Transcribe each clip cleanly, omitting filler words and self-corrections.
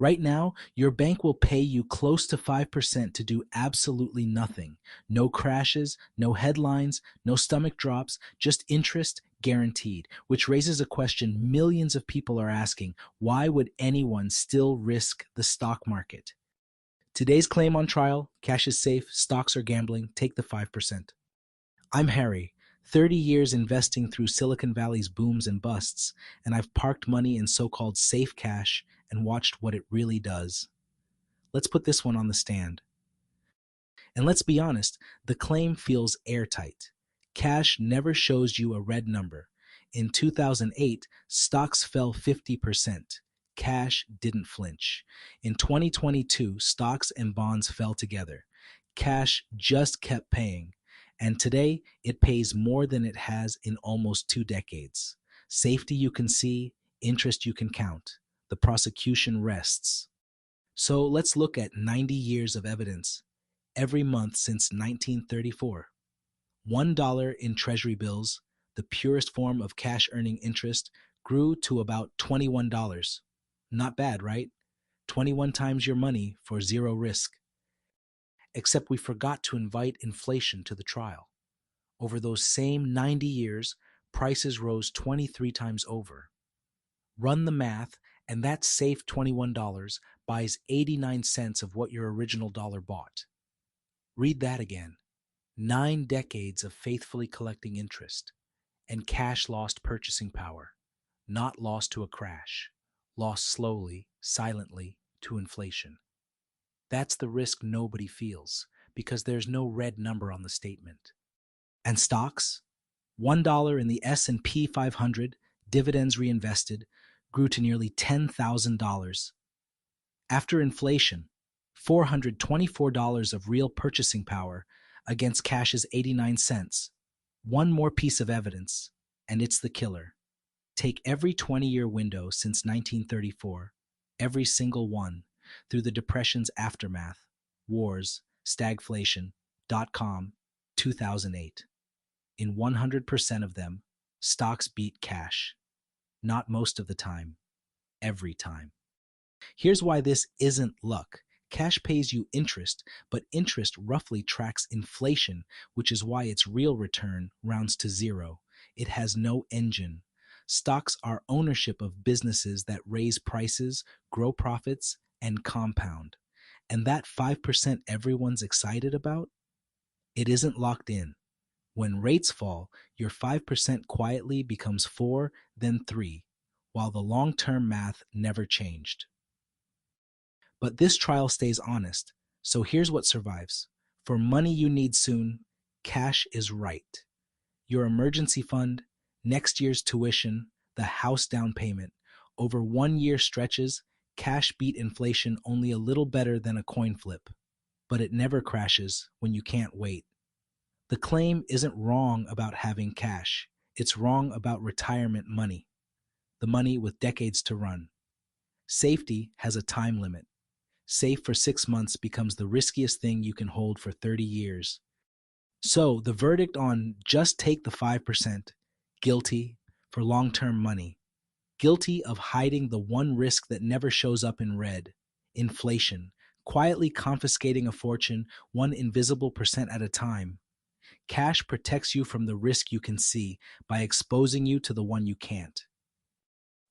Right now, your bank will pay you close to 5% to do absolutely nothing. No crashes, no headlines, no stomach drops, just interest guaranteed, which raises a question millions of people are asking. Why would anyone still risk the stock market? Today's claim on trial: cash is safe, stocks are gambling, take the 5%. I'm Harry, 30 years investing through Silicon Valley's booms and busts, and I've parked money in so-called safe cash and watched what it really does. Let's put this one on the stand. And let's be honest, the claim feels airtight. Cash never shows you a red number. In 2008, stocks fell 50%. Cash didn't flinch. In 2022, stocks and bonds fell together. Cash just kept paying. And today, it pays more than it has in almost 2 decades. Safety you can see, interest you can count. The prosecution rests. So let's look at 90 years of evidence. Every month since 1934. $1 in Treasury bills, the purest form of cash earning interest, grew to about $21. Not bad, right? 21 times your money for zero risk. Except we forgot to invite inflation to the trial. Over those same 90 years, prices rose 23 times over. Run the math, and that safe $21 buys 89 cents of what your original dollar bought. Read that again. 9 decades of faithfully collecting interest, and cash lost purchasing power, not lost to a crash, lost slowly, silently, to inflation. That's the risk nobody feels, because there's no red number on the statement. And stocks? $1 in the S&P 500, dividends reinvested, grew to nearly $10,000. After inflation, $424 of real purchasing power against cash's 89 cents. One more piece of evidence, and it's the killer. Take every 20-year window since 1934, every single one, through the Depression's aftermath, wars, stagflation, dot-com, 2008. In 100% of them, stocks beat cash. Not most of the time, every time. Here's why this isn't luck. Cash pays you interest, but interest roughly tracks inflation, which is why its real return rounds to zero. It has no engine. Stocks are ownership of businesses that raise prices, grow profits, and compound. And that 5% everyone's excited about? It isn't locked in. When rates fall, your 5% quietly becomes 4, then 3, while the long-term math never changed. But this trial stays honest, so here's what survives. For money you need soon, cash is right. Your emergency fund, next year's tuition, the house down payment. Over 1 year stretches, cash beat inflation only a little better than a coin flip. But it never crashes when you can't wait. The claim isn't wrong about having cash. It's wrong about retirement money, the money with decades to run. Safety has a time limit. Safe for 6 months becomes the riskiest thing you can hold for 30 years. So the verdict on just take the 5%, guilty for long-term money, guilty of hiding the one risk that never shows up in red, inflation, quietly confiscating a fortune 1 invisible% at a time. Cash protects you from the risk you can see by exposing you to the one you can't.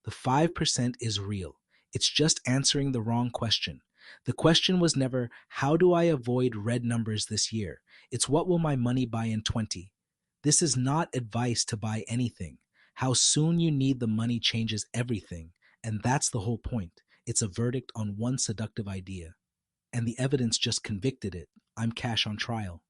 The 5% is real. It's just answering the wrong question. The question was never, how do I avoid red numbers this year? It's what will my money buy in 20? This is not advice to buy anything. How soon you need the money changes everything. And that's the whole point. It's a verdict on one seductive idea. And the evidence just convicted it. I'm cash on trial.